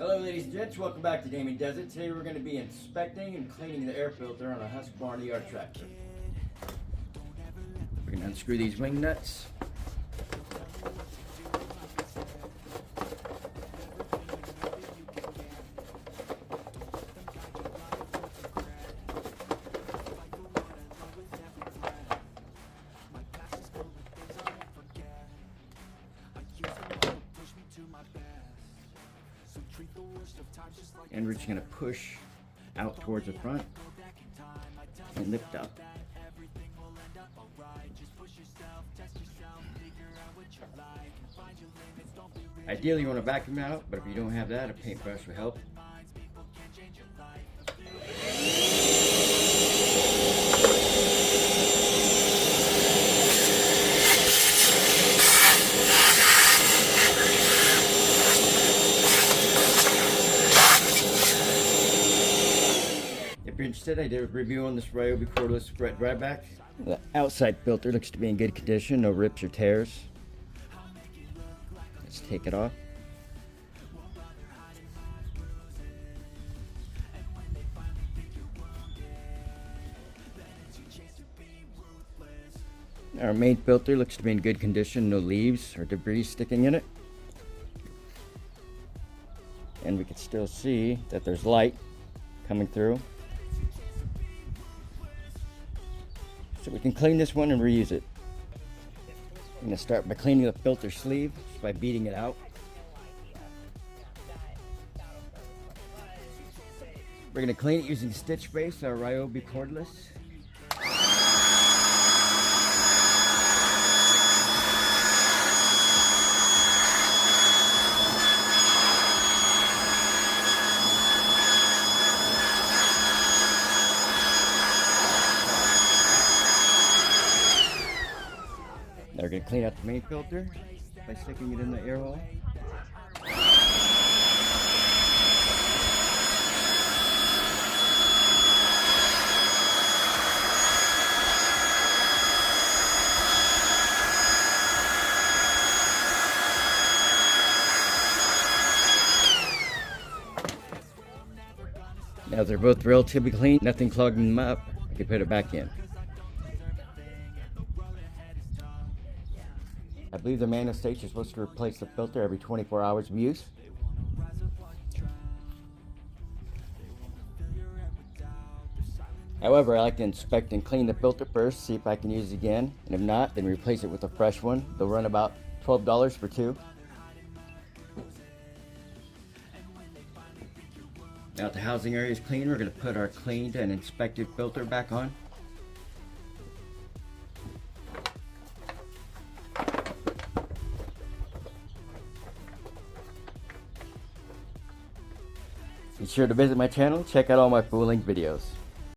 Hello ladies and gents, welcome back to Gaming Desert. Today we're going to be inspecting and cleaning the air filter on a Husqvarna yard tractor. We're going to unscrew these wing nuts. And we're just going to push out towards the front and lift up. Ideally you want to vacuum out, but if you don't have that, a paintbrush will help. If you're interested, I did a review on this Ryobi cordless wet dryback. The outside filter looks to be in good condition, no rips or tears. Let's take it off. Our main filter looks to be in good condition, no leaves or debris sticking in it. And we can still see that there's light coming through. So we can clean this one and reuse it. I'm going to start by cleaning the filter sleeve just by beating it out. We're going to clean it using stitch base, our Ryobi cordless. Now we're going to clean out the main filter by sticking it in the air hole. Now they're both relatively clean, nothing clogging them up, I can put it back in. I believe the manual states you're supposed to replace the filter every 24 hours of use. However, I like to inspect and clean the filter first, see if I can use it again, and if not, then replace it with a fresh one. They'll run about $12 for two. Now that the housing area is clean, we're going to put our cleaned and inspected filter back on. Be sure to visit my channel, check out all my full length videos.